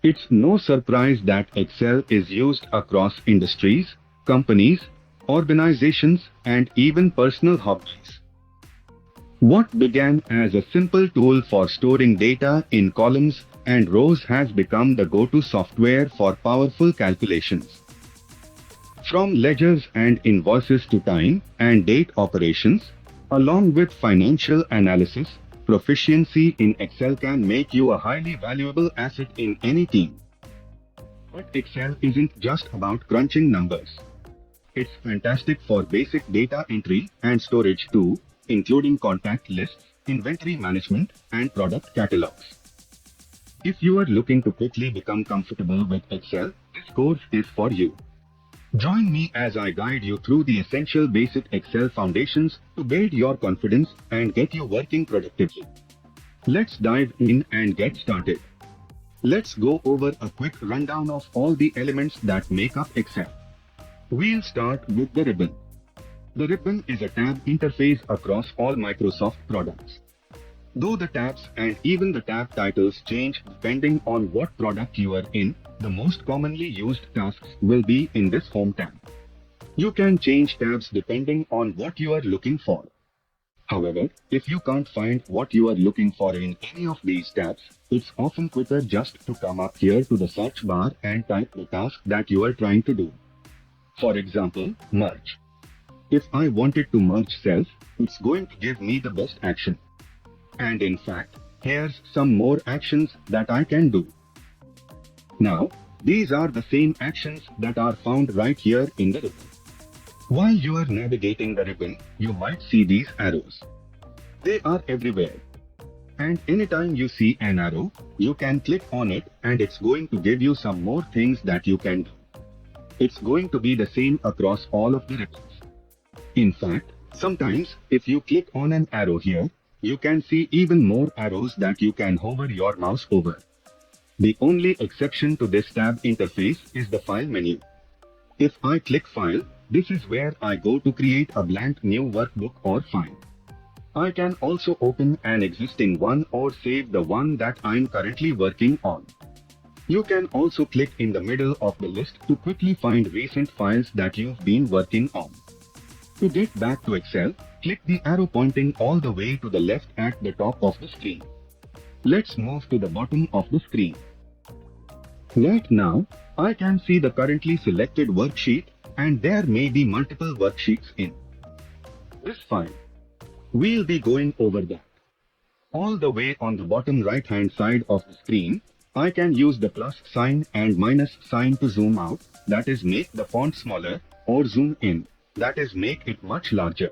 It's no surprise that Excel is used across industries, companies, organizations, and even personal hobbies. What began as a simple tool for storing data in columns and rows has become the go-to software for powerful calculations. From ledgers and invoices to time and date operations, along with financial analysis, proficiency in Excel can make you a highly valuable asset in any team. But Excel isn't just about crunching numbers. It's fantastic for basic data entry and storage too, including contact lists, inventory management, and product catalogs. If you are looking to quickly become comfortable with Excel, this course is for you. Join me as I guide you through the essential basic Excel foundations to build your confidence and get you working productively. Let's dive in and get started. Let's go over a quick rundown of all the elements that make up Excel. We'll start with the ribbon. The ribbon is a tab interface across all Microsoft products. Though the tabs and even the tab titles change depending on what product you are in, the most commonly used tasks will be in this Home tab. You can change tabs depending on what you are looking for. However, if you can't find what you are looking for in any of these tabs, it's often quicker just to come up here to the search bar and type the task that you are trying to do. For example, merge. If I wanted to merge cells, it's going to give me the best action. And in fact, here's some more actions that I can do. Now, these are the same actions that are found right here in the ribbon. While you are navigating the ribbon, you might see these arrows. They are everywhere. And anytime you see an arrow, you can click on it and it's going to give you some more things that you can do. It's going to be the same across all of the ribbons. In fact, sometimes if you click on an arrow here, you can see even more arrows that you can hover your mouse over. The only exception to this tab interface is the File menu. If I click File, this is where I go to create a blank new workbook or file. I can also open an existing one or save the one that I'm currently working on. You can also click in the middle of the list to quickly find recent files that you've been working on. To get back to Excel, click the arrow pointing all the way to the left at the top of the screen. Let's move to the bottom of the screen. Right now, I can see the currently selected worksheet and there may be multiple worksheets in this file. We'll be going over that. All the way on the bottom right hand side of the screen, I can use the plus sign and minus sign to zoom out, that is make the font smaller, or zoom in, that is make it much larger.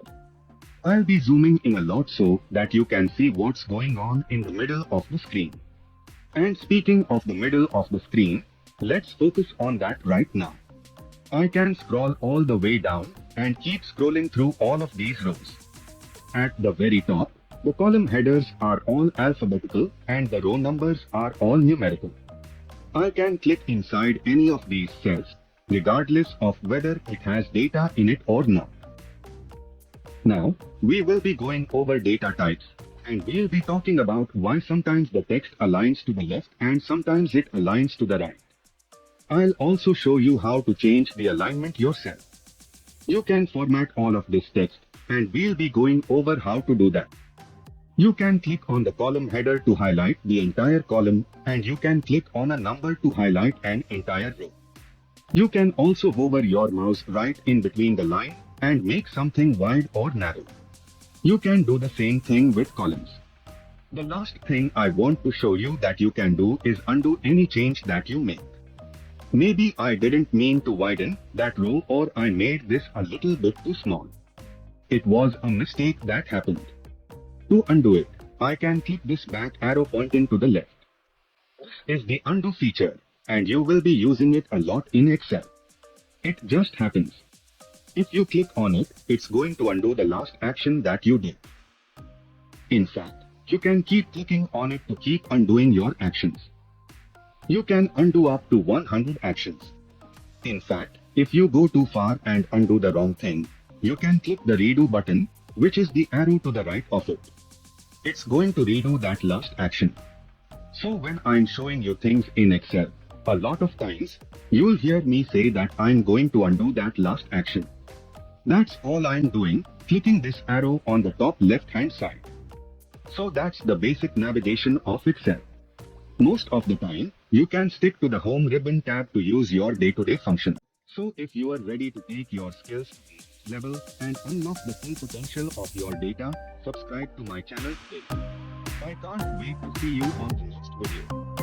I'll be zooming in a lot so that you can see what's going on in the middle of the screen. And speaking of the middle of the screen, let's focus on that right now. I can scroll all the way down and keep scrolling through all of these rows. At the very top, the column headers are all alphabetical and the row numbers are all numerical. I can click inside any of these cells, regardless of whether it has data in it or not. Now, we will be going over data types, and we'll be talking about why sometimes the text aligns to the left and sometimes it aligns to the right. I'll also show you how to change the alignment yourself. You can format all of this text, and we'll be going over how to do that. You can click on the column header to highlight the entire column, and you can click on a number to highlight an entire row. You can also hover your mouse right in between the line and make something wide or narrow. You can do the same thing with columns. The last thing I want to show you that you can do is undo any change that you make. Maybe I didn't mean to widen that row or I made this a little bit too small. It was a mistake that happened. To undo it, I can click this back arrow pointing to the left. This is the undo feature, and you will be using it a lot in Excel. It just happens. If you click on it, it's going to undo the last action that you did. In fact, you can keep clicking on it to keep undoing your actions. You can undo up to 100 actions. In fact, if you go too far and undo the wrong thing, you can click the redo button, which is the arrow to the right of it. It's going to redo that last action. So when I'm showing you things in Excel, a lot of times you'll hear me say that I'm going to undo that last action. That's all I'm doing, clicking this arrow on the top left hand side. So that's the basic navigation of Excel. Most of the time, you can stick to the home ribbon tab to use your day-to-day function. So if you are ready to take your skills to the next level and unlock the full potential of your data, subscribe to my channel today. I can't wait to see you on the next video.